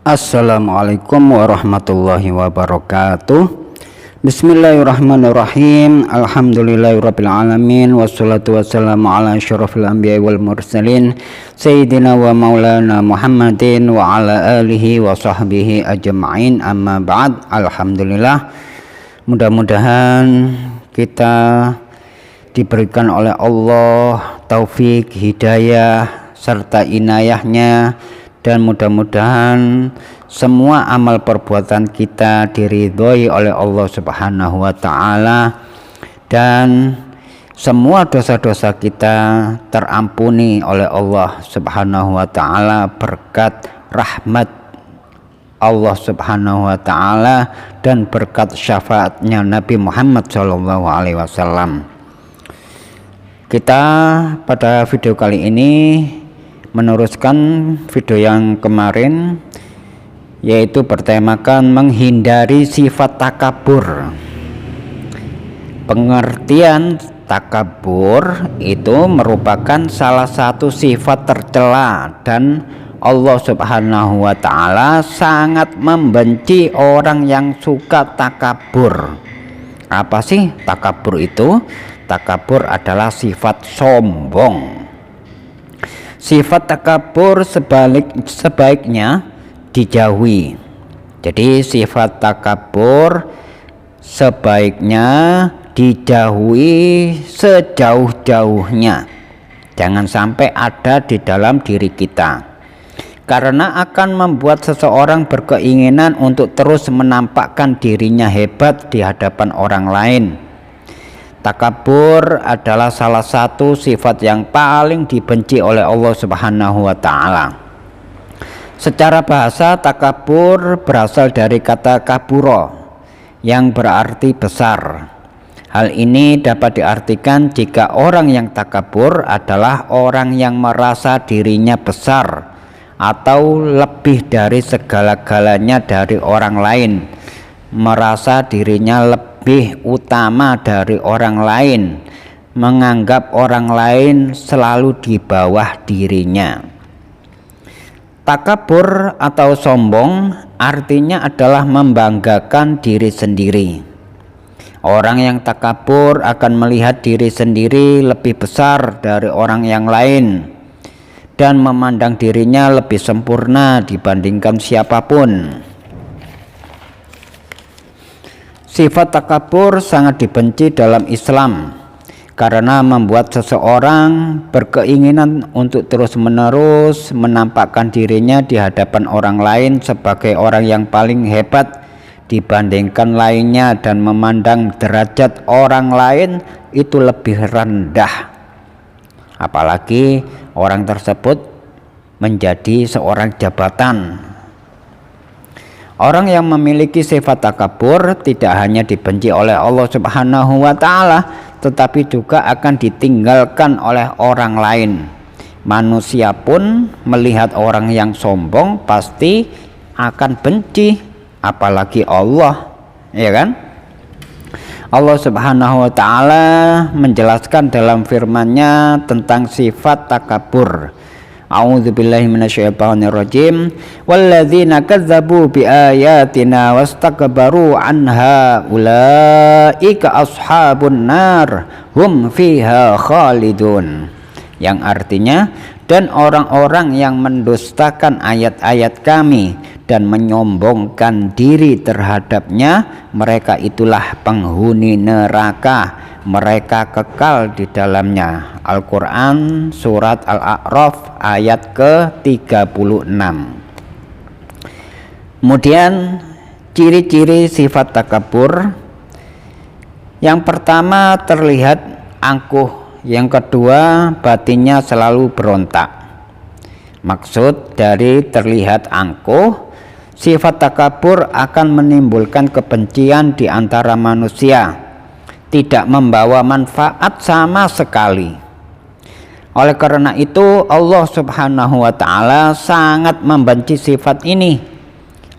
Assalamualaikum warahmatullahi wabarakatuh. Bismillahirrahmanirrahim. Alhamdulillahirabbil alamin wassalatu wassalamu ala asyrofil anbiya'i wal mursalin sayyidina wa maulana Muhammadin wa ala alihi wa sahbihi ajma'in, amma ba'd. Alhamdulillah, mudah-mudahan kita diberikan oleh Allah taufik, hidayah serta inayahnya, dan mudah-mudahan semua amal perbuatan kita diridhoi oleh Allah Subhanahu wa taala, dan semua dosa-dosa kita terampuni oleh Allah Subhanahu wa taala berkat rahmat Allah Subhanahu wa taala dan berkat syafaatnya Nabi Muhammad SAW. Kita pada video kali ini meneruskan video yang kemarin, yaitu bertemakan menghindari sifat takabur. Pengertian takabur itu merupakan salah satu sifat tercela dan Allah Subhanahu wa taala sangat membenci orang yang suka takabur. Apa sih takabur itu? Takabur adalah sifat sombong. Sifat takabur sebaiknya dijauhi. Jadi sifat takabur sebaiknya dijauhi sejauh-jauhnya. Jangan sampai ada di dalam diri kita, karena akan membuat seseorang berkeinginan untuk terus menampakkan dirinya hebat di hadapan orang lain. Takabur adalah salah satu sifat yang paling dibenci oleh Allah Subhanahu wa taala. Secara bahasa, takabur berasal dari kata kaburo yang berarti besar. Hal ini dapat diartikan jika orang yang takabur adalah orang yang merasa dirinya besar atau lebih dari segala-galanya dari orang lain, merasa dirinya lebih utama dari orang lain, menganggap orang lain selalu di bawah dirinya. Takabur atau sombong artinya adalah membanggakan diri sendiri. Orang yang takabur akan melihat diri sendiri lebih besar dari orang yang lain dan memandang dirinya lebih sempurna dibandingkan siapapun. Sifat takabur sangat dibenci dalam Islam karena membuat seseorang berkeinginan untuk terus-menerus menampakkan dirinya di hadapan orang lain sebagai orang yang paling hebat dibandingkan lainnya dan memandang derajat orang lain itu lebih rendah. Apalagi orang tersebut menjadi seorang jabatan. Orang yang memiliki sifat takabur tidak hanya dibenci oleh Allah Subhanahu wa taala, tetapi juga akan ditinggalkan oleh orang lain. Manusia pun melihat orang yang sombong pasti akan benci, apalagi Allah, ya kan? Allah Subhanahu wa taala menjelaskan dalam firman-Nya tentang sifat takabur. A'udzubillahi minasyaitonirrajim. Walladzina kadzdzabu biayatina wastakbaru anha ulaika ashabun nar hum fiha khalidun. Yang artinya, dan orang-orang yang mendustakan ayat-ayat kami dan menyombongkan diri terhadapnya, mereka itulah penghuni neraka, mereka kekal di dalamnya. Al-Quran surat Al-A'raf ayat ke-36. Kemudian ciri-ciri sifat takabur. Yang pertama, terlihat angkuh. Yang kedua, batinnya selalu berontak. Maksud dari terlihat angkuh, sifat takabur akan menimbulkan kebencian di antara manusia, tidak membawa manfaat sama sekali. Oleh karena itu, Allah Subhanahu wa taala sangat membenci sifat ini.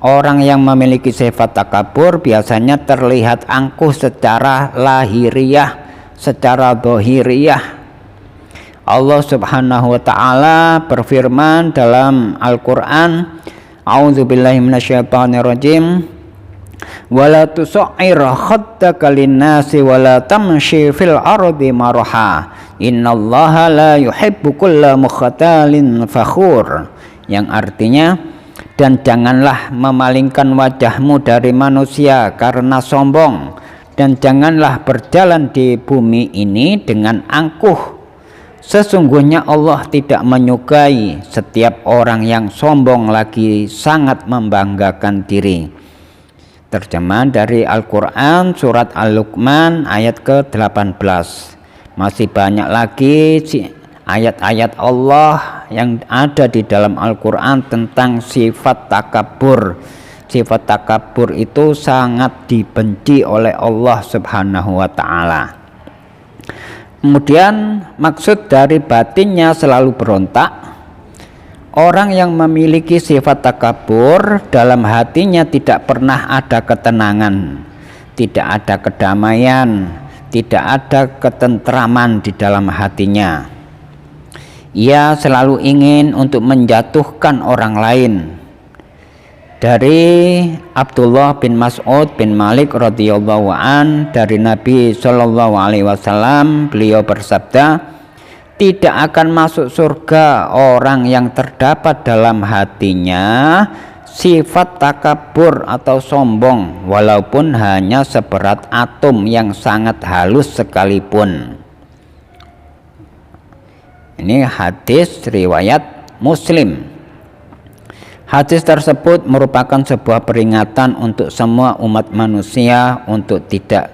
Orang yang memiliki sifat takabur biasanya terlihat angkuh secara lahiriah, secara zahiriyah. Allah Subhanahu wa taala berfirman dalam Al-Qur'an, A'udzubillahi minasyaitonirrajim. Wala tusair khaddaka linnasi wala tamshi fil ardi maraha innallaha la yuhibbu kulla mukhtalin fakhur, yang artinya, dan janganlah memalingkan wajahmu dari manusia karena sombong, dan janganlah berjalan di bumi ini dengan angkuh. Sesungguhnya Allah tidak menyukai setiap orang yang sombong lagi sangat membanggakan diri. Terjemahan dari Al-Quran surat Al-Luqman ayat ke-18. Masih banyak lagi ayat-ayat Allah yang ada di dalam Al-Quran tentang sifat takabur. Sifat takabur itu sangat dibenci oleh Allah Subhanahu wa ta'ala. Kemudian maksud dari batinnya selalu berontak. Orang yang memiliki sifat takabur, dalam hatinya tidak pernah ada ketenangan, tidak ada kedamaian, tidak ada ketentraman di dalam hatinya. Ia selalu ingin untuk menjatuhkan orang lain. Dari Abdullah bin Mas'ud bin Malik radhiyallahu an, dari Nabi Shallallahu alaihi wasallam, beliau bersabda, tidak akan masuk surga orang yang terdapat dalam hatinya sifat takabur atau sombong, walaupun hanya seberat atom yang sangat halus sekalipun. Ini hadis riwayat Muslim. Hadis tersebut merupakan sebuah peringatan untuk semua umat manusia untuk tidak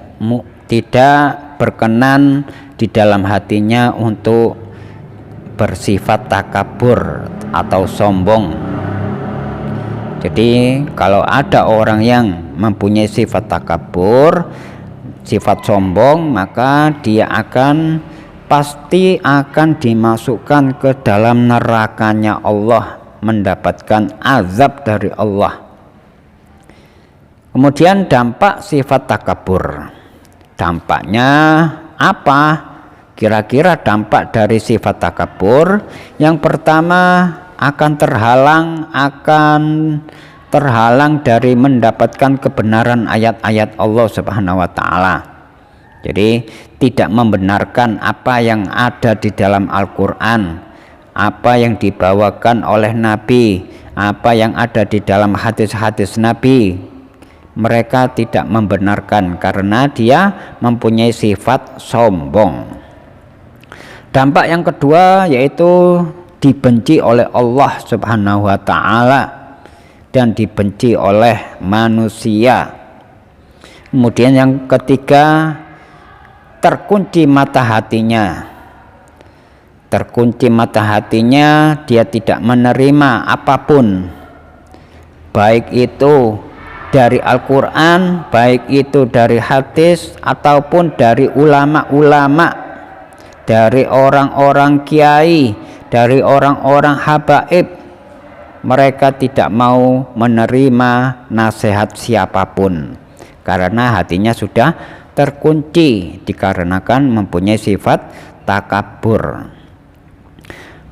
berkenan di dalam hatinya untuk bersifat takabur atau sombong. Jadi kalau ada orang yang mempunyai sifat takabur, sifat sombong, maka dia pasti akan dimasukkan ke dalam nerakanya Allah, mendapatkan azab dari Allah. Kemudian dampak sifat takabur. Dampaknya apa? Kira-kira dampak dari sifat takabur, yang pertama akan terhalang dari mendapatkan kebenaran ayat-ayat Allah Subhanahu wa ta'ala. Jadi tidak membenarkan apa yang ada di dalam Al-Quran, apa yang dibawakan oleh Nabi, apa yang ada di dalam hadis-hadis Nabi. Mereka tidak membenarkan karena dia mempunyai sifat sombong. Dampak yang kedua yaitu dibenci oleh Allah Subhanahu wa ta'ala dan dibenci oleh manusia. Kemudian yang ketiga, terkunci mata hatinya. Terkunci mata hatinya, dia tidak menerima apapun, baik itu dari Al-Quran, baik itu dari hadis, ataupun dari ulama-ulama, dari orang-orang kiai, dari orang-orang habaib. Mereka tidak mau menerima nasihat siapapun karena hatinya sudah terkunci dikarenakan mempunyai sifat takabur.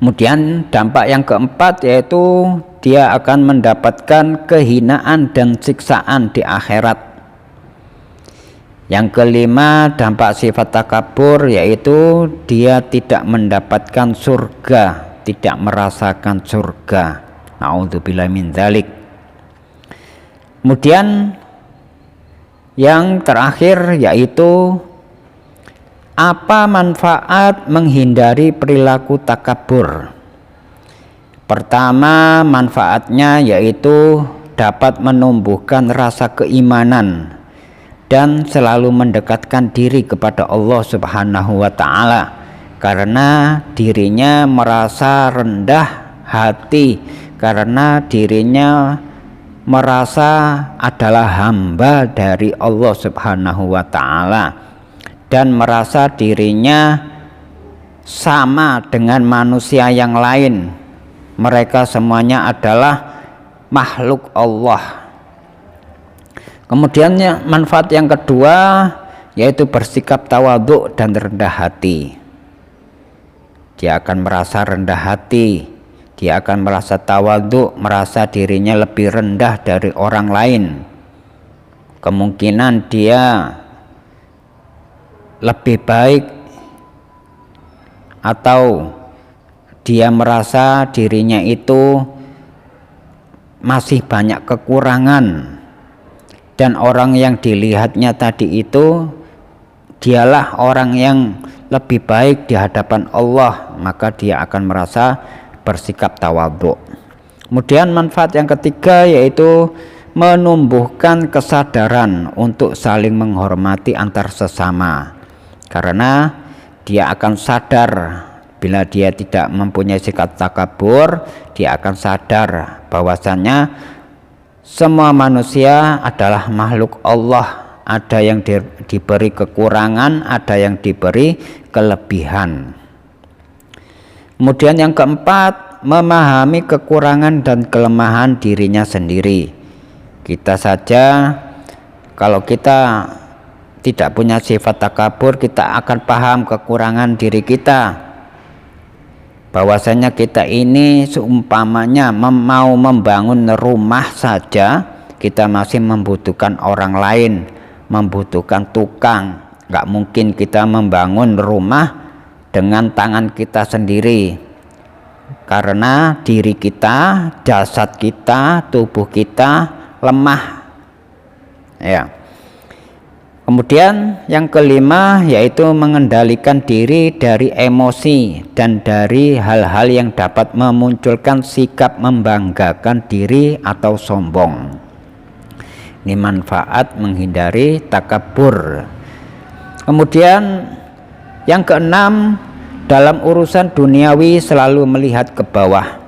Kemudian dampak yang keempat yaitu dia akan mendapatkan kehinaan dan siksaan di akhirat. Yang kelima, dampak sifat takabur yaitu dia tidak mendapatkan surga, tidak merasakan surga. Na'udzubillah min dzalik. Kemudian yang terakhir yaitu apa manfaat menghindari perilaku takabur? Pertama, manfaatnya yaitu dapat menumbuhkan rasa keimanan dan selalu mendekatkan diri kepada Allah Subhanahu wa ta'ala, karena dirinya merasa rendah hati, karena dirinya merasa adalah hamba dari Allah Subhanahu wa ta'ala, dan merasa dirinya sama dengan manusia yang lain. Mereka semuanya adalah makhluk Allah. Kemudian manfaat yang kedua yaitu bersikap tawadhu dan rendah hati. Dia akan merasa rendah hati, dia akan merasa tawadhu, merasa dirinya lebih rendah dari orang lain. Kemungkinan dia lebih baik, atau dia merasa dirinya itu masih banyak kekurangan, dan orang yang dilihatnya tadi itu dialah orang yang lebih baik di hadapan Allah, maka dia akan merasa bersikap tawadhu. Kemudian manfaat yang ketiga yaitu menumbuhkan kesadaran untuk saling menghormati antar sesama, karena dia akan sadar bila dia tidak mempunyai sikap takabur, dia akan sadar bahwasannya semua manusia adalah makhluk Allah. Ada yang diberi kekurangan, ada yang diberi kelebihan. Kemudian yang keempat, memahami kekurangan dan kelemahan dirinya sendiri. Kita saja kalau kita tidak punya sifat takabur, kita akan paham kekurangan diri kita, bahwasanya kita ini seumpamanya mau membangun rumah saja, kita masih membutuhkan orang lain, membutuhkan tukang. Nggak mungkin kita membangun rumah dengan tangan kita sendiri, karena diri kita, jasad kita, tubuh kita lemah, ya. Kemudian yang kelima yaitu mengendalikan diri dari emosi dan dari hal-hal yang dapat memunculkan sikap membanggakan diri atau sombong. Ini manfaat menghindari takabur. Kemudian yang keenam, dalam urusan duniawi selalu melihat ke bawah.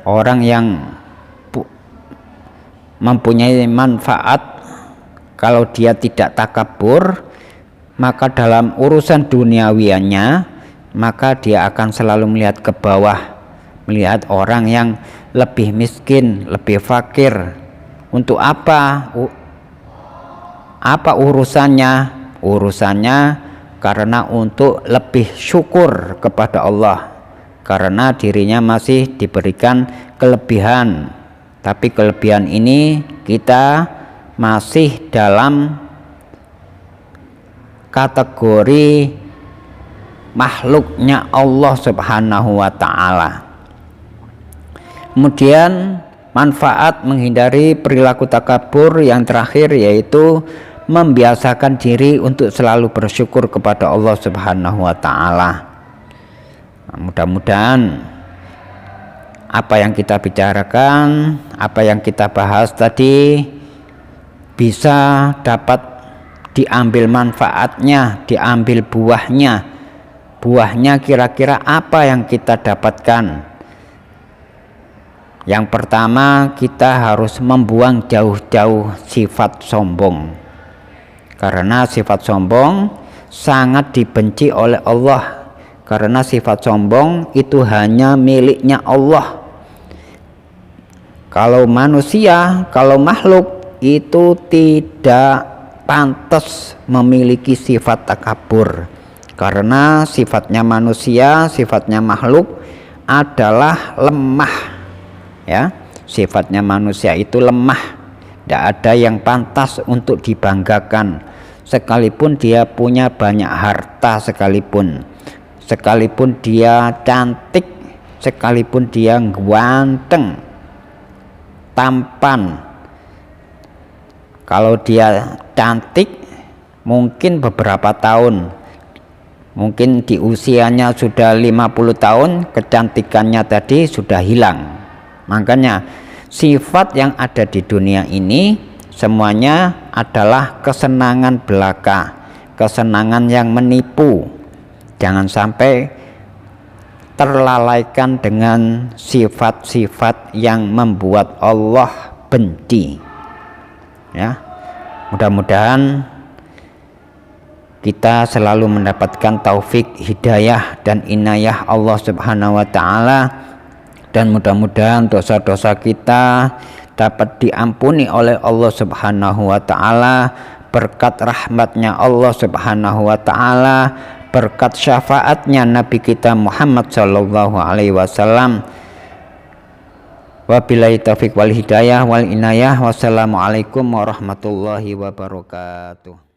Orang yang mempunyai manfaat, kalau dia tidak takabur, maka dalam urusan duniawiannya, maka dia akan selalu melihat ke bawah, melihat orang yang lebih miskin, lebih fakir. Untuk apa? Apa urusannya? Urusannya karena untuk lebih syukur kepada Allah, karena dirinya masih diberikan kelebihan, tapi kelebihan ini kita masih dalam kategori makhluknya Allah Subhanahu wa ta'ala. Kemudian manfaat menghindari perilaku takabur yang terakhir yaitu membiasakan diri untuk selalu bersyukur kepada Allah Subhanahu wa ta'ala. Mudah-mudahan apa yang kita bicarakan, apa yang kita bahas tadi bisa dapat diambil manfaatnya, diambil buahnya. Buahnya kira-kira apa yang kita dapatkan? Yang pertama, kita harus membuang jauh-jauh sifat sombong, karena sifat sombong sangat dibenci oleh Allah, karena sifat sombong itu hanya miliknya Allah. Kalau manusia, kalau makhluk itu tidak pantas memiliki sifat takabur, karena sifatnya manusia, sifatnya makhluk adalah lemah, ya. Sifatnya manusia itu lemah, tidak ada yang pantas untuk dibanggakan, sekalipun dia punya banyak harta, sekalipun dia cantik, sekalipun dia ganteng, tampan. Kalau dia cantik, mungkin beberapa tahun, mungkin di usianya sudah 50 tahun, kecantikannya tadi sudah hilang. Makanya sifat yang ada di dunia ini semuanya adalah kesenangan belaka, kesenangan yang menipu. Jangan sampai terlalaikan dengan sifat-sifat yang membuat Allah benci, ya. Mudah-mudahan kita selalu mendapatkan taufik, hidayah dan inayah Allah Subhanahu wa ta'ala, dan mudah-mudahan dosa-dosa kita dapat diampuni oleh Allah Subhanahu wa ta'ala berkat rahmatnya Allah Subhanahu wa ta'ala, berkat syafaatnya Nabi kita Muhammad sallallahu alaihi wasallam, Wabillahi taufik wal hidayah wal inayah. Wassalamualaikum warahmatullahi wabarakatuh.